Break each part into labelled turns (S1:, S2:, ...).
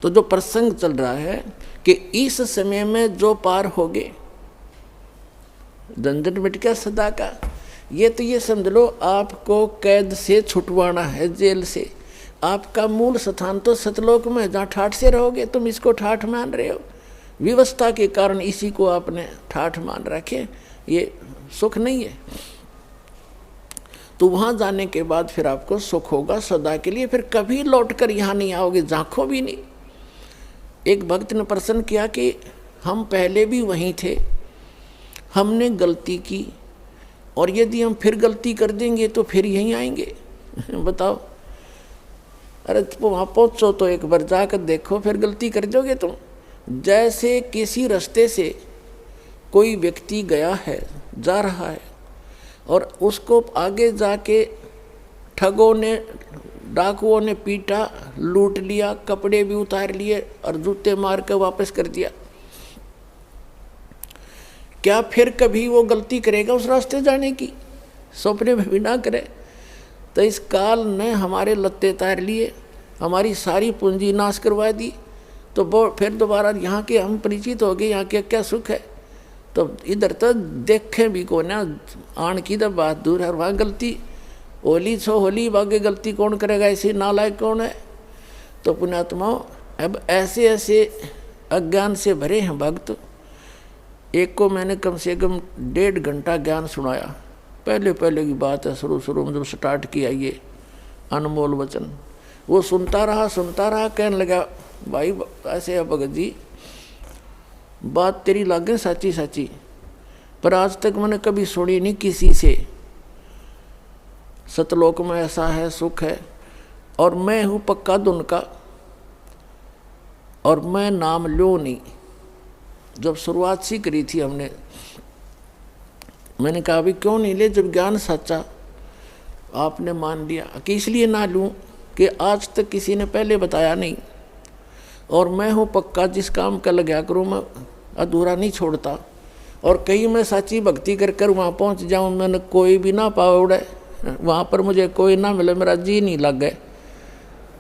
S1: तो जो प्रसंग चल रहा है कि इस समय में जो पार होगे, झंझट मिट गया सदा का। ये समझ लो आपको कैद से छुटवाना है, जेल से। आपका मूल स्थान तो सतलोक में, जहाँ ठाठ से रहोगे। तुम इसको ठाठ मान रहे हो, व्यवस्था के कारण इसी को आपने ठाठ मान रखे, ये सुख नहीं है। तो वहाँ जाने के बाद फिर आपको सुख होगा सदा के लिए, फिर कभी लौट कर यहाँ नहीं आओगे, झांको भी नहीं। एक भक्त ने प्रश्न किया कि हम पहले भी वहीं थे, हमने गलती की, और यदि हम फिर गलती कर देंगे तो फिर यहीं आएंगे। बताओ। अरे तुम वहाँ पहुँचो तो एक बार जाकर देखो, फिर गलती कर दोगे तुम। जैसे किसी रास्ते से कोई व्यक्ति गया है, जा रहा है, और उसको आगे जाके ठगों ने, डाकुओं ने पीटा, लूट लिया, कपड़े भी उतार लिए और जूते मार कर वापस कर दिया। क्या फिर कभी वो गलती करेगा उस रास्ते जाने की? सपने में भी ना करे। तो इस काल ने हमारे लत्ते तार लिए, हमारी सारी पूंजी नाश करवा दी। तो फिर दोबारा यहाँ के हम परिचित हो गए, यहाँ के क्या सुख है। तो इधर तो देखें भी को ना, आन की तो बात दूर है। वहाँ गलती होली छो होली, बागे गलती कौन करेगा, ऐसे नालायक कौन है। तो पुण्यात्माओं, अब ऐसे ऐसे अज्ञान से भरे हैं भक्त। एक को मैंने कम से कम 1.5 घंटा ज्ञान सुनाया। पहले की बात है, शुरू में जब स्टार्ट किया ये अनमोल वचन, वो सुनता रहा, कहने लगा, भाई ऐसे है भगत जी, बात तेरी लागे सच्ची, पर आज तक मैंने कभी सुनी नहीं किसी से। सतलोक में ऐसा है, सुख है, और मैं हूँ पक्का धुन का, और मैं नाम लो नहीं। जब शुरुआत सी करी थी हमने, मैंने कहा अभी क्यों नहीं ले, जब ज्ञान सच्चा आपने मान लिया। कि इसलिए ना लूँ कि आज तक किसी ने पहले बताया नहीं, और मैं हूँ पक्का, जिस काम का लगा करूँ मैं अधूरा नहीं छोड़ता। और कहीं मैं सच्ची भक्ति कर वहाँ पहुँच जाऊँ, मैंने कोई भी ना पावड़े, वहाँ पर मुझे कोई ना मिले, मेरा जी नहीं लग गए,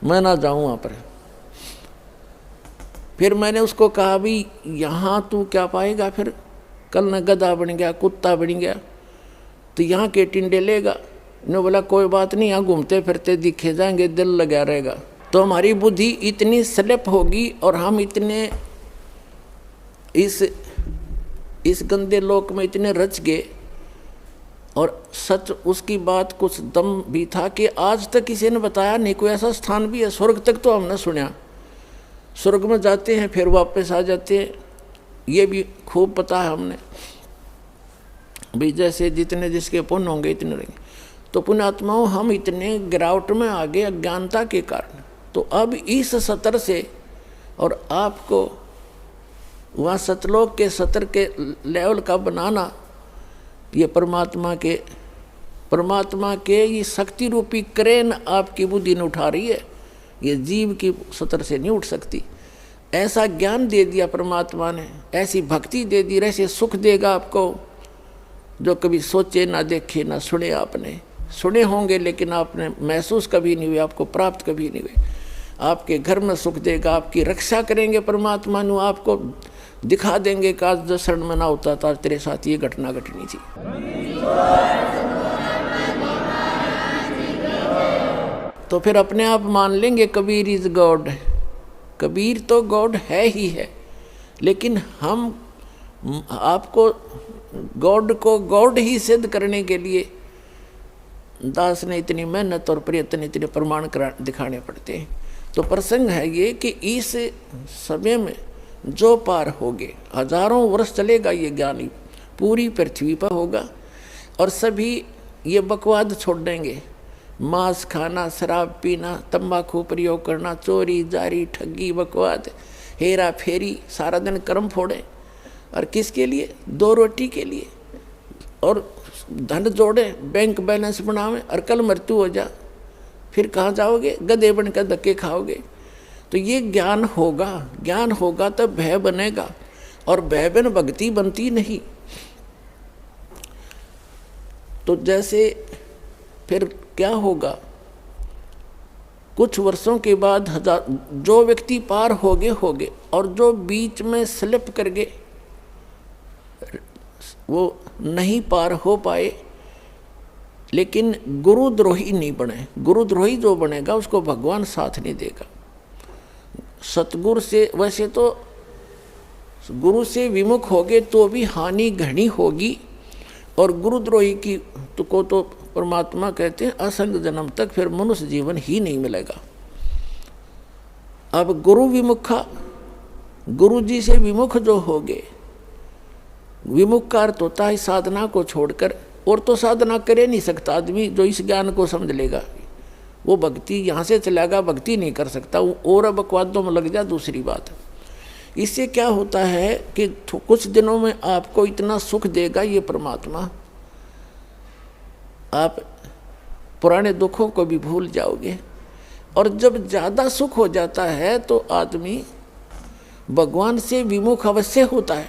S1: मैं ना जाऊँ वहाँ पर। फिर मैंने उसको कहा भी यहाँ तू क्या पाएगा, फिर कल न गधा बन गया, कुत्ता बन गया, तो यहाँ के टिंडे लेगा। ने बोला कोई बात नहीं, यहाँ घूमते फिरते दिखे जाएंगे, दिल लगा रहेगा। तो हमारी बुद्धि इतनी स्लिप होगी और हम इतने इस गंदे लोक में इतने रच गए। और सच उसकी बात कुछ दम भी था कि आज तक किसी ने बताया नहीं, कोई ऐसा स्थान भी है। स्वर्ग तक तो हमने सुना, स्वर्ग में जाते हैं फिर वापस आ जाते हैं, ये भी खूब पता है हमने भी, जैसे जितने जिसके पुण्य होंगे इतने रहेंगे। तो पुण्यात्माओं, हम इतने गिरावट में आ गए अज्ञानता के कारण। तो अब इस सतर से, और आपको वहाँ सतलोक के सतर के लेवल का बनाना, ये परमात्मा के ये शक्ति रूपी क्रेन आपकी बुद्धि ने उठा रही है। ये जीव की सतर से नहीं उठ सकती। ऐसा ज्ञान दे दिया परमात्मा ने, ऐसी भक्ति दे दी, ऐसे सुख देगा आपको जो कभी सोचे ना देखे ना सुने। आपने सुने होंगे लेकिन आपने महसूस कभी नहीं हुए, आपको प्राप्त कभी नहीं हुए। आपके घर में सुख देगा, आपकी रक्षा करेंगे परमात्मा नु, आपको दिखा देंगे कि आज 10 में ना होता था, तेरे साथ ये घटना घटनी थी। तो फिर अपने आप मान लेंगे कबीर इज गॉड। कबीर तो गॉड है ही है, लेकिन हम आपको गॉड को गॉड ही सिद्ध करने के लिए दास ने इतनी मेहनत और प्रयत्न, इतने प्रमाण दिखाने पड़ते हैं। तो प्रसंग है ये कि इस समय में जो पार होगे, हजारों वर्ष चलेगा ये ज्ञानी, पूरी पृथ्वी पर होगा, और सभी ये बकवाद छोड़ देंगे। मांस खाना, शराब पीना, तंबाकू प्रयोग करना, चोरी जारी, ठगी, बकवाद, हेरा फेरी, सारा दिन कर्म फोड़े। और किसके लिए? 2 रोटी के लिए। और धन जोड़े, बैंक बैलेंस बनावे, और कल मृत्यु हो जा, फिर कहाँ जाओगे? गधे बनकर धक्के खाओगे। तो ये ज्ञान होगा तब भय बनेगा, और भय बिन भक्ति बनती नहीं। तो जैसे फिर क्या होगा, कुछ वर्षों के बाद जो व्यक्ति पार हो गए और जो बीच में स्लिप कर गए वो नहीं पार हो पाए, लेकिन गुरुद्रोही नहीं बने। गुरुद्रोही जो बनेगा उसको भगवान साथ नहीं देगा। सतगुरु से, वैसे तो गुरु से विमुख होगे तो भी हानि घनी होगी, और गुरुद्रोही की को तो परमात्मा कहते हैं असंग जन्म तक फिर मनुष्य जीवन ही नहीं मिलेगा। अब गुरु विमुखा, गुरु जी से विमुख जो होगे, विमुख का अर्थ होता है साधना को छोड़कर, और तो साधना करे नहीं सकता आदमी जो इस ज्ञान को समझ लेगा। वो भक्ति यहाँ से चलेगा, भक्ति नहीं कर सकता, और अब बकवादों में लग जा दूसरी बात। इससे क्या होता है कि कुछ दिनों में आपको इतना सुख देगा ये परमात्मा, आप पुराने दुखों को भी भूल जाओगे। और जब ज़्यादा सुख हो जाता है तो आदमी भगवान से विमुख अवश्य होता है।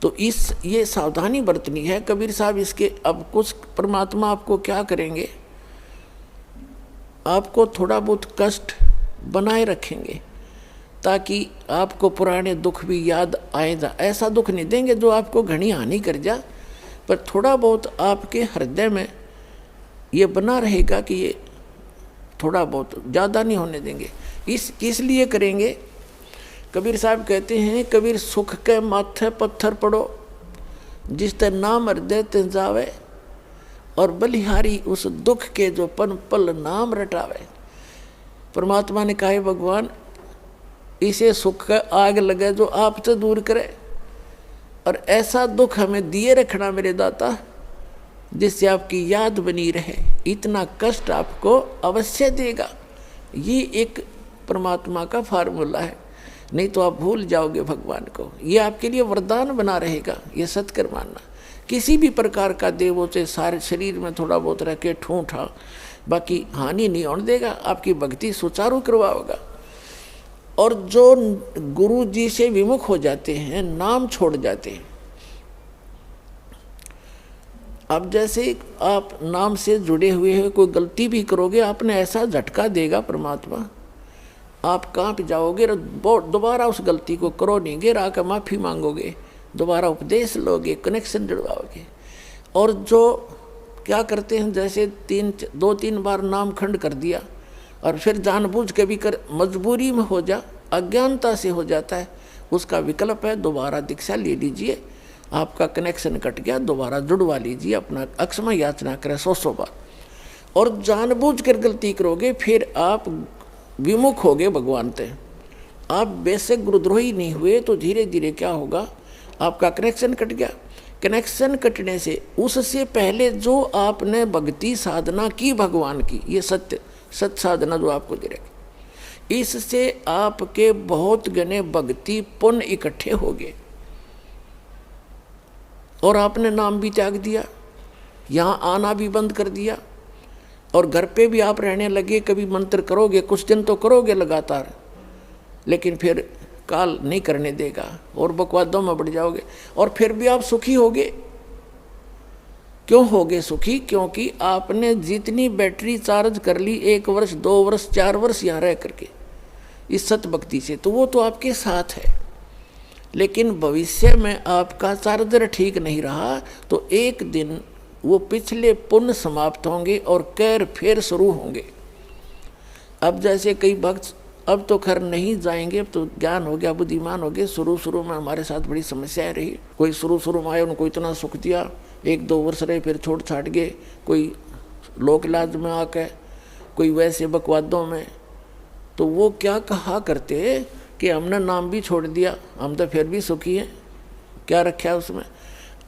S1: तो ये सावधानी बरतनी है कबीर साहब इसके। अब कुछ परमात्मा आपको क्या करेंगे, आपको थोड़ा बहुत कष्ट बनाए रखेंगे ताकि आपको पुराने दुख भी याद आए जा। ऐसा दुख नहीं देंगे जो आपको घनी हानि कर जा, पर थोड़ा बहुत आपके हृदय में ये बना रहेगा कि ये थोड़ा बहुत, ज़्यादा नहीं होने देंगे। किस लिए करेंगे? कबीर साहब कहते हैं, कबीर सुख के माथे पत्थर पड़ो, जिस ते नाम हृदय ते जावे, और बलिहारी उस दुख के जो पन पल नाम रटावे। परमात्मा ने कहा भगवान इसे सुख का आग लगे जो आपसे दूर करे, और ऐसा दुख हमें दिए रखना मेरे दाता जिससे आपकी याद बनी रहे। इतना कष्ट आपको अवश्य देगा। ये एक परमात्मा का फार्मूला है, नहीं तो आप भूल जाओगे भगवान को। ये आपके लिए वरदान बना रहेगा, ये सत्कर मानना। किसी भी प्रकार का देवों से सारे शरीर में थोड़ा बहुत रह के ठूठा, बाकी हानि नहीं होने देगा, आपकी भक्ति सुचारू करवाओगा। और जो गुरु जी से विमुख हो जाते हैं, नाम छोड़ जाते हैं, अब जैसे आप नाम से जुड़े हुए हैं, कोई गलती भी करोगे आपने ऐसा झटका देगा परमात्मा, आप कांप जाओगे, दोबारा उस गलती को करो नहीं, गिर आकर माफ़ी मांगोगे, दोबारा उपदेश लोगे, कनेक्शन जुड़वाओगे। और जो क्या करते हैं, जैसे 2-3 बार नाम खंड कर दिया और फिर जानबूझ के भी कर, मजबूरी में हो जा, अज्ञानता से हो जाता है, उसका विकल्प है दोबारा दीक्षा ले लीजिए, आपका कनेक्शन कट गया, दोबारा जुड़वा लीजिए, अपना अक्षमा याचना करें 100 बार। और जानबूझ कर गलती करोगे फिर आप विमुख हो गए भगवान से। आप बेशक गुरुद्रोही नहीं हुए तो धीरे धीरे क्या होगा, आपका कनेक्शन कट गया। कनेक्शन कटने से उससे पहले जो आपने भक्ति साधना की भगवान की, ये सत्य साधना जो आपको दे रखी, इससे आपके बहुत गने भक्ति पुण्य इकट्ठे हो गए और आपने नाम भी त्याग दिया, यहाँ आना भी बंद कर दिया, और घर पे भी आप रहने लगे। कभी मंत्र करोगे, कुछ दिन तो करोगे लगातार, लेकिन फिर काल नहीं करने देगा और बकवादों में बढ़ जाओगे, और फिर भी आप सुखी होगे। क्यों होगे सुखी? क्योंकि आपने जितनी बैटरी चार्ज कर ली 1 वर्ष 2 वर्ष 4 वर्ष यहाँ रह करके इस सत भक्ति से, तो वो तो आपके साथ है। लेकिन भविष्य में आपका चार्जर ठीक नहीं रहा तो एक दिन वो पिछले पुण्य समाप्त होंगे और कैर फिर शुरू होंगे। अब जैसे कई भक्त अब तो खैर नहीं जाएंगे, अब तो ज्ञान हो गया, बुद्धिमान हो गए। शुरू में हमारे साथ बड़ी समस्याएं रही। कोई शुरू में आए, उनको इतना सुख दिया, 1-2 वर्ष रहे, फिर छोड़ छाट गए। कोई लोक इलाज में आके, कोई वैसे बकवादों में। तो वो क्या कहा करते कि हमने नाम भी छोड़ दिया, हम तो फिर भी सुखी हैं, क्या रखा है उसमें।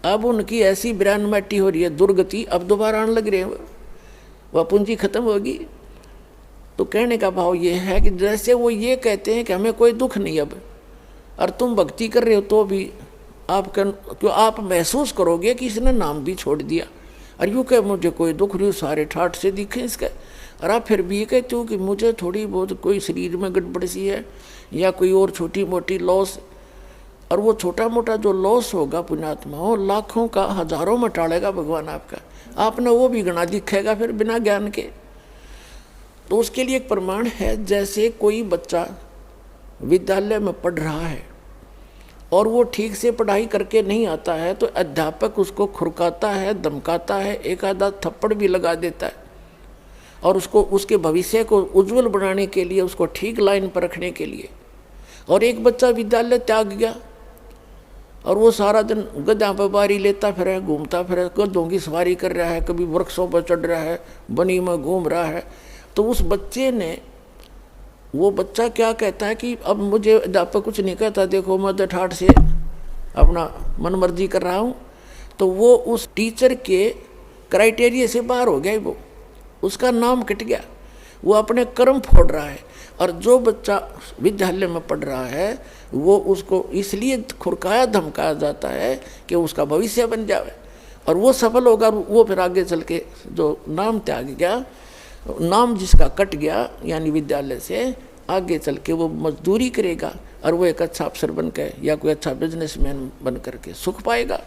S1: अब उनकी ऐसी ब्रांड मैटी हो रही है, दुर्गति, अब दोबारा आने लग रहे हैं, वह पूंजी खत्म होगी। तो कहने का भाव ये है कि जैसे वो ये कहते हैं कि हमें कोई दुख नहीं अब, और तुम भक्ति कर रहे हो तो भी क्यों आप महसूस करोगे कि इसने नाम भी छोड़ दिया, और यूँ कह मुझे कोई दुख नहीं, सारे ठाठ से दिखे इसका। और आप फिर भी ये कहते हो कि मुझे थोड़ी बहुत कोई शरीर में गड़बड़ सी है या कोई और छोटी मोटी लॉस, और वो छोटा मोटा जो लॉस होगा पुण्यात्मा हो, लाखों का हजारों में टालेगा भगवान आपका। आपने वो भी गणा दिखेगा फिर बिना ज्ञान के। तो उसके लिए एक प्रमाण है, जैसे कोई बच्चा विद्यालय में पढ़ रहा है और वो ठीक से पढ़ाई करके नहीं आता है तो अध्यापक उसको खुरकाता है, धमकाता है, एक आधा थप्पड़ भी लगा देता है और उसको उसके भविष्य को उज्जवल बनाने के लिए, उसको ठीक लाइन पर रखने के लिए। और एक बच्चा विद्यालय त्याग गया और वो सारा दिन गधा पर बारी लेता फिर, घूमता फिर, गधों की सवारी कर रहा है, कभी वृक्षों पर चढ़ रहा है, बनी में घूम रहा है, तो उस बच्चे ने, वो बच्चा क्या कहता है कि अब मुझे अध्यापक कुछ नहीं कहता, देखो मैं तो ठाठ से अपना मनमर्जी कर रहा हूँ। तो वो उस टीचर के क्राइटेरिया से बाहर हो गया, वो उसका नाम कट गया, वो अपने कर्म फोड़ रहा है। और जो बच्चा विद्यालय में पढ़ रहा है वो उसको इसलिए खुरकाया धमकाया जाता है कि उसका भविष्य बन जाए और वो सफल होगा। वो फिर आगे चल के जो नाम त्याग गया, नाम जिसका कट गया यानी विद्यालय से, आगे चल के वो मजदूरी करेगा और वो एक अच्छा अफसर बन के या कोई अच्छा बिजनेसमैन बन करके सुख पाएगा।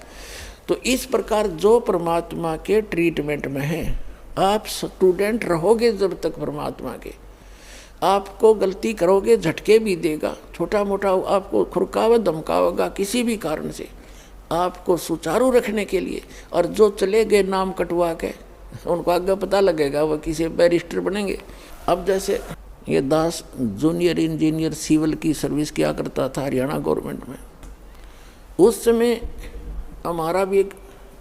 S1: तो इस प्रकार जो परमात्मा के ट्रीटमेंट में है, आप स्टूडेंट रहोगे जब तक परमात्मा के, आपको गलती करोगे झटके भी देगा, छोटा मोटा आपको खुरकावा धमकावेगा किसी भी कारण से, आपको सुचारू रखने के लिए। और जो चले गए नाम कटवा के, उनको आगे पता लगेगा वो किसी बैरिस्टर बनेंगे। अब जैसे ये दास जूनियर इंजीनियर सिविल की सर्विस किया करता था हरियाणा गवर्नमेंट में, उस समय हमारा भी एक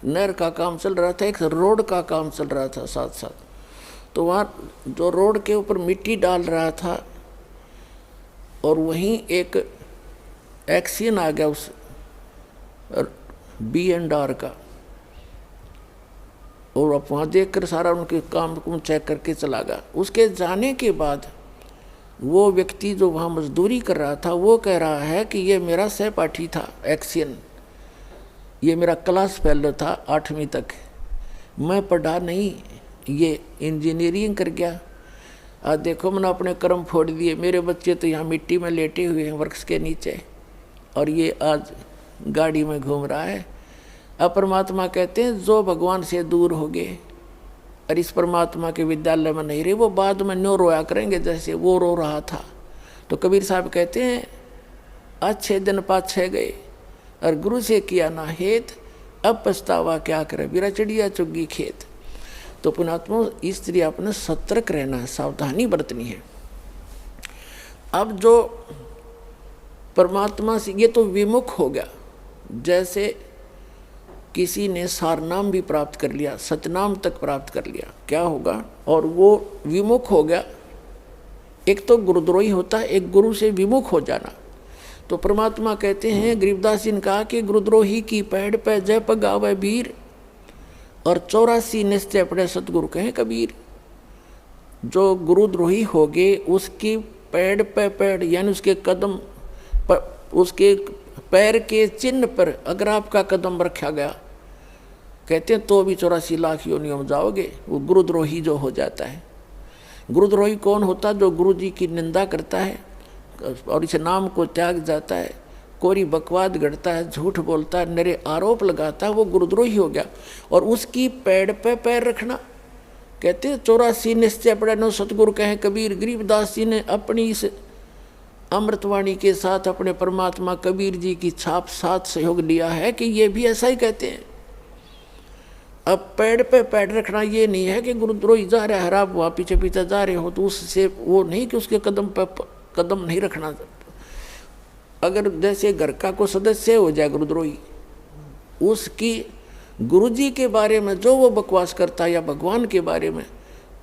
S1: नहर का काम चल रहा था, एक रोड का काम चल रहा था साथ साथ। तो वहाँ जो रोड के ऊपर मिट्टी डाल रहा था और वहीं एक एक्सीडेंट आ गया उस B&R का, और अब वहाँ देख कर सारा उनके काम को चेक करके चला गया। उसके जाने के बाद वो व्यक्ति जो वहाँ मजदूरी कर रहा था वो कह रहा है कि ये मेरा सहपाठी था एक्सीडेंट, ये मेरा क्लास फेलो था 8वीं तक, मैं पढ़ा नहीं, ये इंजीनियरिंग कर गया। आज देखो मैंने अपने कर्म फोड़ दिए, मेरे बच्चे तो यहाँ मिट्टी में लेटे हुए हैं वृक्ष के नीचे और ये आज गाड़ी में घूम रहा है। अब परमात्मा कहते हैं जो भगवान से दूर हो गए और इस परमात्मा के विद्यालय में नहीं रहे, वो बाद में न्यो रोया करेंगे जैसे वो रो रहा था। तो कबीर साहब कहते हैं अच्छे दिन पाछे गए और गुरु से किया ना हेत, अब पछतावा क्या करे, बिरा चिड़िया चुग्गी खेत। तो पुणात्मा इसलिए अपने सतर्क रहना है, सावधानी बरतनी है। अब जो परमात्मा से ये तो विमुख हो गया, जैसे किसी ने सारनाम भी प्राप्त कर लिया, सतनाम तक प्राप्त कर लिया, क्या होगा, और वो विमुख हो गया। एक तो गुरुद्रोही होता है, एक गुरु से विमुख हो जाना। तो परमात्मा कहते हैं, गरीबदास जी ने कहा कि गुरुद्रोही की पैड़ पे जय पगावे वीर और 84 निश्चय अपने सतगुरु कहें कबीर। जो गुरुद्रोही हो गए उसकी पैड़ पे पैड़ यानी उसके कदम पर, उसके पैर के चिन्ह पर अगर आपका कदम रखा गया, कहते हैं तो भी 84 लाख योनियों में जाओगे। वो गुरुद्रोही जो हो जाता है। गुरुद्रोही कौन होता? जो गुरु जी की निंदा करता है और इस नाम को त्याग जाता है, कोरी बकवाद गढ़ता है, झूठ बोलता है, नरे आरोप लगाता है, वो गुरुद्रोही हो गया। और उसकी पैड़ पे पैर रखना, कहते हैं 84 निश्चय पड़े नो सतगुरु कहें कबीर। गरीबदास जी ने अपनी इस अमृतवाणी के साथ अपने परमात्मा कबीर जी की छाप साथ सहयोग लिया है कि ये भी ऐसा ही कहते हैं। अब पैड़ पे पैड़ रखना ये नहीं है कि गुरुद्रोही जा रहा है, आप वहाँ पीछे पीछे जा रहे हो तो उससे वो नहीं कि उसके कदम पे कदम नहीं रखना। अगर जैसे घर का कोई सदस्य हो जाए गुरुद्रोही, उसकी गुरुजी के बारे में जो वो बकवास करता है या भगवान के बारे में,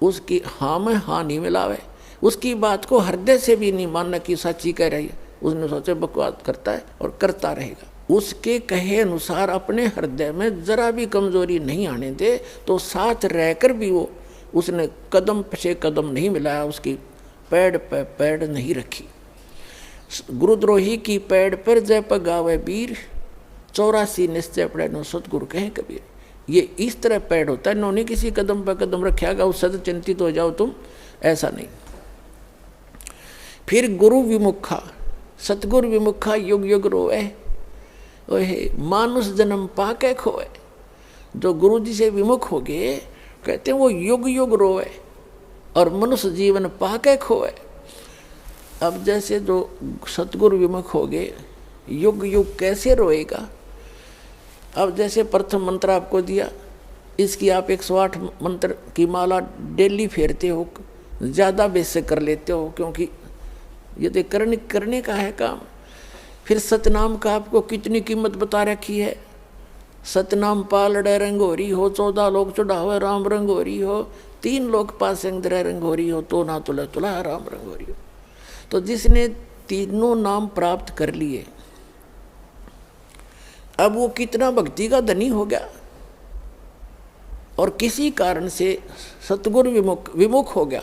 S1: उसकी हाँ में हाँ नहीं मिलावे, उसकी बात को हृदय से भी नहीं मानना कि सच्ची कह रही है, उसने सोचे बकवास करता है और करता रहेगा। उसके कहे अनुसार अपने हृदय में जरा भी कमजोरी नहीं आने दे, तो साथ रहकर भी वो उसने कदम से कदम नहीं मिलाया, उसकी पैड़ पे पैड़ नहीं रखी। गुरुद्रोही की पैड़ पर जय पगावे वीर, 84 निश्चय पड़े नो सतगुरु कहें कबीर। ये इस तरह पैड़ होता है, इन्होंने किसी कदम पर कदम रखेगा उससे तो चिंतित हो जाओ तुम, ऐसा नहीं। फिर गुरु विमुखा, सतगुरु विमुखा युग युग रोए, ओहे मानुष जन्म पाके खोए। जो गुरु जी से विमुख हो गए, कहते हैं वो युग युग रोए और मनुष्य जीवन पाके खोए। अब जैसे जो सतगुरु विमुख हो गए, युग युग कैसे रोएगा। अब जैसे प्रथम मंत्र आपको दिया, इसकी आप 108 मंत्र की माला डेली फेरते हो, ज़्यादा बेस से कर लेते हो, क्योंकि यदि करने का है काम। फिर सतनाम का आपको कितनी कीमत बता रखी है। सतनाम पालड़े रंगोरी हो, 14 लोग चढ़ावे राम रंगोरी हो, 3 लोग पास रंगोरी हो, तो ना तुला तुला राम रंगोरी हो। तो जिसने तीनों नाम प्राप्त कर लिए, अब वो कितना भक्ति का धनी हो गया। और किसी कारण से सतगुरु विमुख हो गया,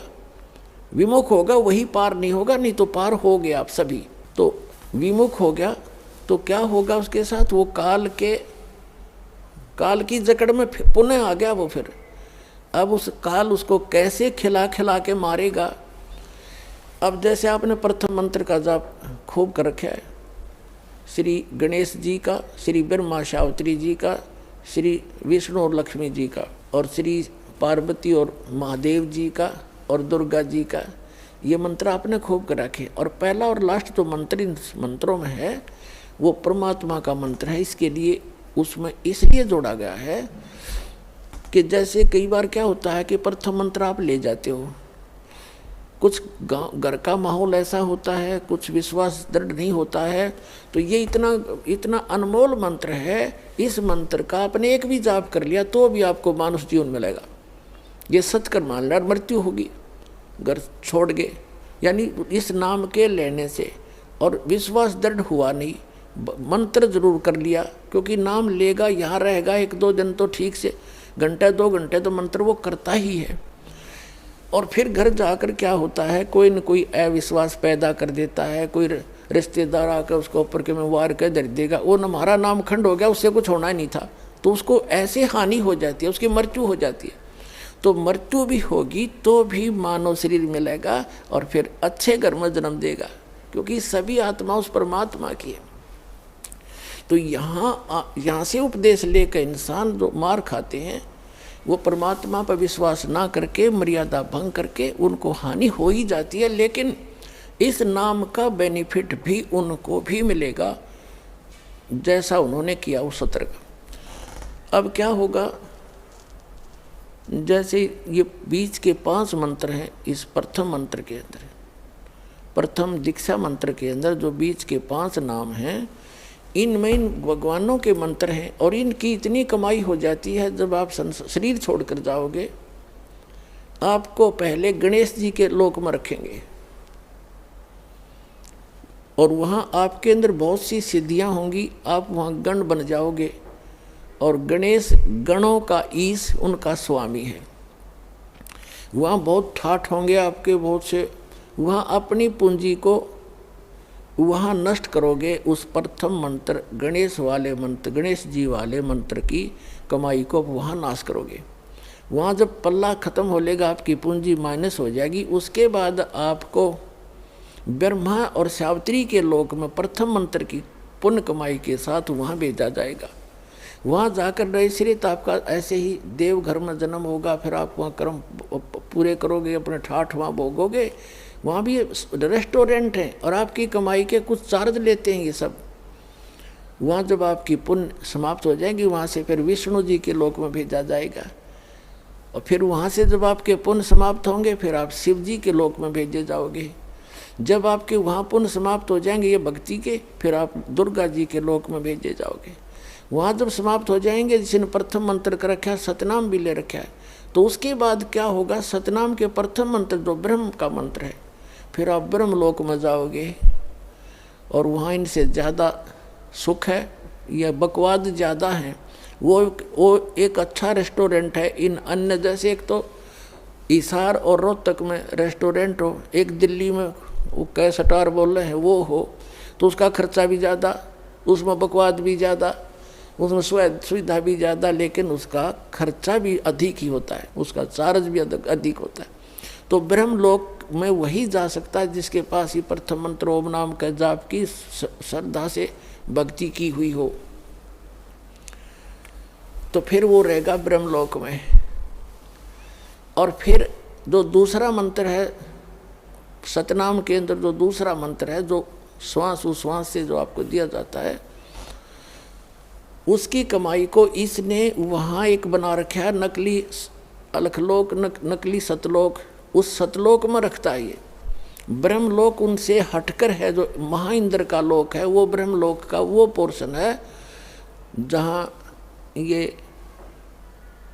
S1: विमुख होगा वही पार नहीं होगा, नहीं तो पार हो गया आप सभी। तो विमुख हो गया तो क्या होगा उसके साथ, वो काल की जकड़ में पुनः आ गया वो। फिर अब उस काल उसको कैसे खिला खिला के मारेगा। अब जैसे आपने प्रथम मंत्र का जाप खूब कर रखा है, श्री गणेश जी का, श्री ब्रह्मा सावित्री जी का, श्री विष्णु और लक्ष्मी जी का, और श्री पार्वती और महादेव जी का, और दुर्गा जी का, ये मंत्र आपने खूब कर रखे। और पहला और लास्ट जो मंत्र इन मंत्रों में है वो परमात्मा का मंत्र है। इसके लिए उसमें इसलिए जोड़ा गया है कि जैसे कई बार क्या होता है कि प्रथम मंत्र आप ले जाते हो, कुछ घर का माहौल ऐसा होता है, कुछ विश्वास दृढ़ नहीं होता है, तो ये इतना अनमोल मंत्र है, इस मंत्र का आपने एक भी जाप कर लिया तो भी आपको मानुष जीवन मिलेगा। ये सत्कर मान लिया, मृत्यु होगी घर छोड़ गए, यानी इस नाम के लेने से। और विश्वास दृढ़ हुआ नहीं, मंत्र जरूर कर लिया, क्योंकि नाम लेगा यहाँ रहेगा 1-2 दिन तो ठीक से, घंटे 2 घंटे तो मंत्र वो करता ही है। और फिर घर जाकर क्या होता है, कोई न कोई अविश्वास पैदा कर देता है, कोई रिश्तेदार आकर उसको ऊपर के में वार कर धर देगा, वो हमारा नाम खंड हो गया, उससे कुछ होना ही नहीं था, तो उसको ऐसे हानि हो जाती है, उसकी मृत्यु हो जाती है। तो मृत्यु भी होगी तो भी मानव शरीर मिलेगा और फिर अच्छे घर में जन्म देगा, क्योंकि सभी आत्मा उस परमात्मा की है। तो यहाँ से उपदेश लेकर इंसान जो मार खाते हैं वो परमात्मा पर विश्वास ना करके, मर्यादा भंग करके, उनको हानि हो ही जाती है। लेकिन इस नाम का बेनिफिट भी उनको भी मिलेगा जैसा उन्होंने किया उस सत्र का। अब क्या होगा, जैसे ये बीच के 5 मंत्र हैं, इस प्रथम मंत्र के अंदर, प्रथम दीक्षा मंत्र के अंदर जो बीच के 5 नाम हैं, इनमें इन भगवानों के मंत्र हैं। और इनकी इतनी कमाई हो जाती है, जब आप शरीर छोड़कर जाओगे आपको पहले गणेश जी के लोक में रखेंगे और वहाँ आपके अंदर बहुत सी सिद्धियाँ होंगी, आप वहाँ गण बन जाओगे। और गणेश गणों का ईश उनका स्वामी है। वहाँ बहुत ठाठ होंगे आपके बहुत से, वहाँ अपनी पूंजी को वहाँ नष्ट करोगे। उस प्रथम मंत्र गणेश वाले मंत्र, गणेश जी वाले मंत्र की कमाई को वहाँ नाश करोगे। वहाँ जब पल्ला खत्म हो लेगा, आपकी पूंजी माइनस हो जाएगी, उसके बाद आपको ब्रह्मा और सावित्री के लोक में प्रथम मंत्र की पुण्य कमाई के साथ वहाँ भेजा जाएगा। वहाँ जाकर नैश्रित आपका ऐसे ही देव घर में जन्म होगा, फिर आप वहाँ कर्म पूरे करोगे, अपने ठाठ वहाँ भोगोगे। वहाँ भी रेस्टोरेंट हैं और आपकी कमाई के कुछ चार्ज लेते हैं ये सब। वहाँ जब आपकी पुण्य समाप्त हो जाएगी, वहाँ से फिर विष्णु जी के लोक में भेजा जाएगा। और फिर वहाँ से जब आपके पुण्य समाप्त होंगे, फिर आप शिव जी के लोक में भेजे जाओगे। जब आपके वहाँ पुण्य समाप्त हो जाएंगे ये भक्ति के, फिर आप दुर्गा जी के लोक में भेजे जाओगे। वहाँ जब समाप्त हो जाएंगे, जिसने प्रथम मंत्र का रखा है, सतनाम भी ले रखा है, तो उसके बाद क्या होगा, सतनाम के प्रथम मंत्र जो ब्रह्म का मंत्र है, फिर आप ब्रह्म लोक में जाओगे। और वहाँ इनसे ज़्यादा सुख है या बकवाद ज़्यादा है, वो एक अच्छा रेस्टोरेंट है। इन अन्य जैसे एक तो हिसार और रोहतक में रेस्टोरेंट हो, एक दिल्ली में वो कैसटार बोल रहे हैं वो हो, तो उसका खर्चा भी ज़्यादा, उसमें बकवाद भी ज़्यादा, उसमें सुविधा भी ज़्यादा, लेकिन उसका खर्चा भी अधिक ही होता है, उसका चार्ज भी अधिक होता है। तो ब्रह्मलोक में वही जा सकता है जिसके पास ही प्रथम मंत्र ओम नाम का जाप की श्रद्धा से भक्ति की हुई हो, तो फिर वो रहेगा ब्रह्मलोक में। और फिर जो दूसरा मंत्र है सतनाम के अंदर, जो दूसरा मंत्र है जो श्वास उश्वास से जो आपको दिया जाता है, उसकी कमाई को इसने वहाँ एक बना रखा है नकली अलखलोक, नकली सतलोक। उस सतलोक में रखता है ये। ब्रह्मलोक उनसे हटकर है, जो महाइंद्र का लोक है, वो ब्रह्मलोक का वो पोर्शन है जहाँ ये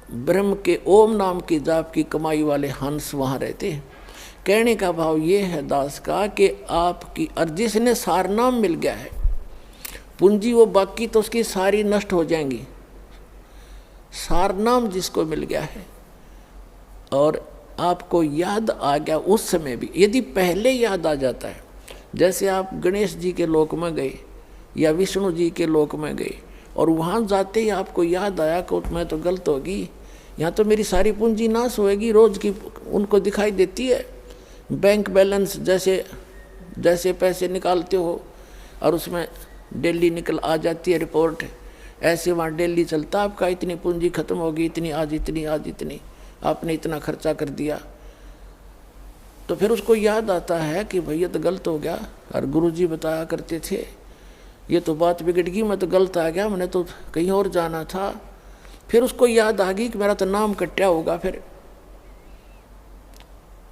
S1: ब्रह्म के ओम नाम की जाप की कमाई वाले हंस वहाँ रहते हैं। कहने का भाव ये है दास का कि आपकी और जिसने सारनाम मिल गया है पूंजी, वो बाकी तो उसकी सारी नष्ट हो जाएंगी। सारनाम जिसको मिल गया है और आपको याद आ गया उस समय भी, यदि पहले याद आ जाता है, जैसे आप गणेश जी के लोक में गए या विष्णु जी के लोक में गए और वहाँ जाते ही आपको याद आया कि मैं तो गलत होगी, यहाँ तो मेरी सारी पूंजी नाश होएगी, रोज की उनको दिखाई देती है बैंक बैलेंस, जैसे जैसे पैसे निकालते हो और उसमें डेली निकल आ जाती है रिपोर्ट, ऐसे वहाँ डेली चलता आपका इतनी पूंजी खत्म होगी, इतनी आज इतनी, आज इतनी, आपने इतना खर्चा कर दिया। तो फिर उसको याद आता है कि भैया तो गलत हो गया, और गुरुजी बताया करते थे ये तो बात बिगड़ गई, मैं तो गलत आ गया, मैंने तो कहीं और जाना था। फिर उसको याद आ गई कि मेरा तो नाम कट्या होगा, फिर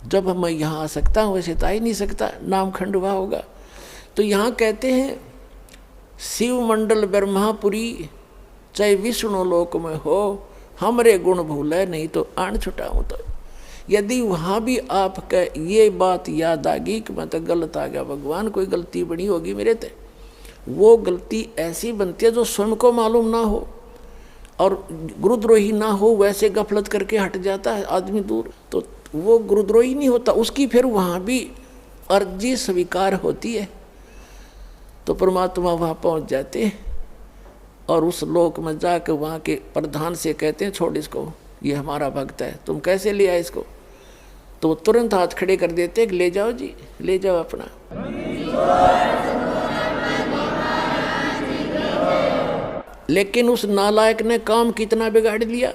S1: जब मैं यहाँ आ सकता हूँ वैसे तो आ ही नहीं सकता, नाम खंडवा होगा। तो यहाँ कहते हैं शिव मंडल ब्रह्मापुरी चाहे विष्णु लोक में हो, हमरे गुण भूले नहीं तो आन छुटाऊँ। तो यदि वहाँ भी आपका ये बात याद आ गई कि मैं तो गलत आ गया, भगवान कोई गलती बनी होगी मेरे ते, वो गलती ऐसी बनती है जो स्वयं को मालूम ना हो और गुरुद्रोही ना हो, वैसे गफलत करके हट जाता है आदमी दूर, तो वो गुरुद्रोही नहीं होता, उसकी फिर वहाँ भी अर्जी स्वीकार होती है। तो परमात्मा वहाँ पहुँच जाते हैं और उस लोक में जाकर वहाँ के प्रधान से कहते हैं छोड़ इसको, ये हमारा भक्त है, तुम कैसे ले आए इसको? तो तुरंत हाथ खड़े कर देते कि ले जाओ जी, ले जाओ अपना। लेकिन उस नालायक ने काम कितना बिगाड़ लिया,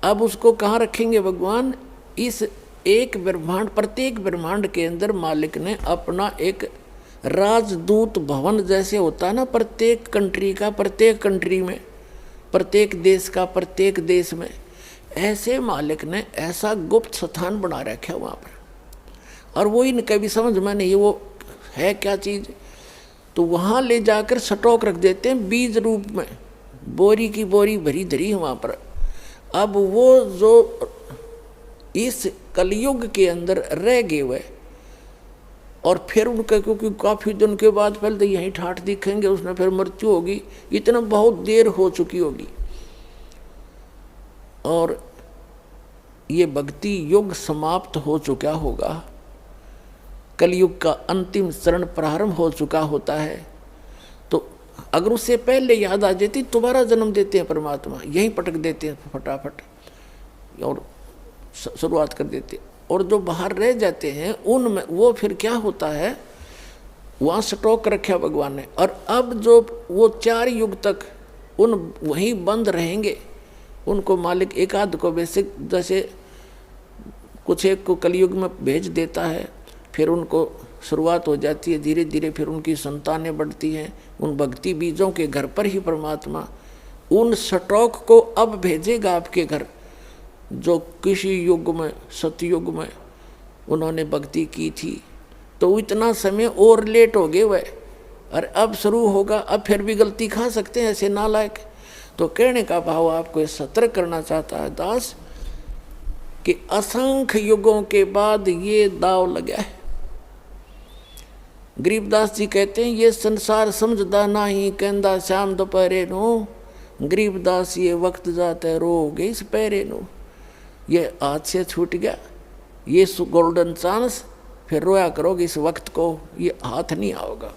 S1: अब उसको कहाँ रखेंगे भगवान? इस एक ब्रह्मांड, प्रत्येक ब्रह्मांड के अंदर मालिक ने अपना एक राजदूत भवन जैसे होता है ना, प्रत्येक कंट्री का, प्रत्येक कंट्री में, प्रत्येक देश का, प्रत्येक देश में, ऐसे मालिक ने ऐसा गुप्त स्थान बना रखा है वहाँ पर। और वो इनका भी समझ में नहीं वो है क्या चीज़, तो वहाँ ले जाकर स्टॉक रख देते हैं बीज रूप में, बोरी की बोरी भरी धरी है वहाँ पर। अब वो जो इस कलयुग के अंदर रह गए हुए और फिर उनका, क्योंकि काफ़ी दिन के बाद पहले तो यहीं ठाठ दिखेंगे, उसमें फिर मृत्यु होगी, इतना बहुत देर हो चुकी होगी और ये भक्ति युग समाप्त हो चुका होगा, कलयुग का अंतिम चरण प्रारंभ हो चुका होता है। तो अगर उससे पहले याद आ जाती, दोबारा जन्म देते हैं परमात्मा, यहीं पटक देते हैं फटाफट और शुरुआत कर देते। और जो बाहर रह जाते हैं उनमें वो फिर क्या होता है, वहाँ स्टॉक रखा भगवान ने, और अब जो वो 4 युग तक उन वहीं बंद रहेंगे, उनको मालिक एक आध को बेसिक जैसे कुछ एक को कलयुग में भेज देता है, फिर उनको शुरुआत हो जाती है धीरे धीरे, फिर उनकी संतानें बढ़ती हैं, उन भक्ति बीजों के घर पर ही परमात्मा उन स्टॉक को अब भेजेगा आपके घर, जो किसी युग में, सतयुग में उन्होंने भक्ति की थी। तो इतना समय और लेट हो गए वह, और अब शुरू होगा, अब फिर भी गलती खा सकते हैं ऐसे नालायक। तो कहने का भाव आपको सतर्क करना चाहता है दास कि असंख्य युगों के बाद ये दाव लगा है। गरीबदास जी कहते हैं ये संसार समझदा नहीं, कहंदा श्याम दोपहरे नो, गरीबदास ये वक्त जाते रोगे इस पैरे नो। ये हाथ से छूट गया ये गोल्डन चांस, फिर रोया करोगे इस वक्त को, ये हाथ नहीं आओगा।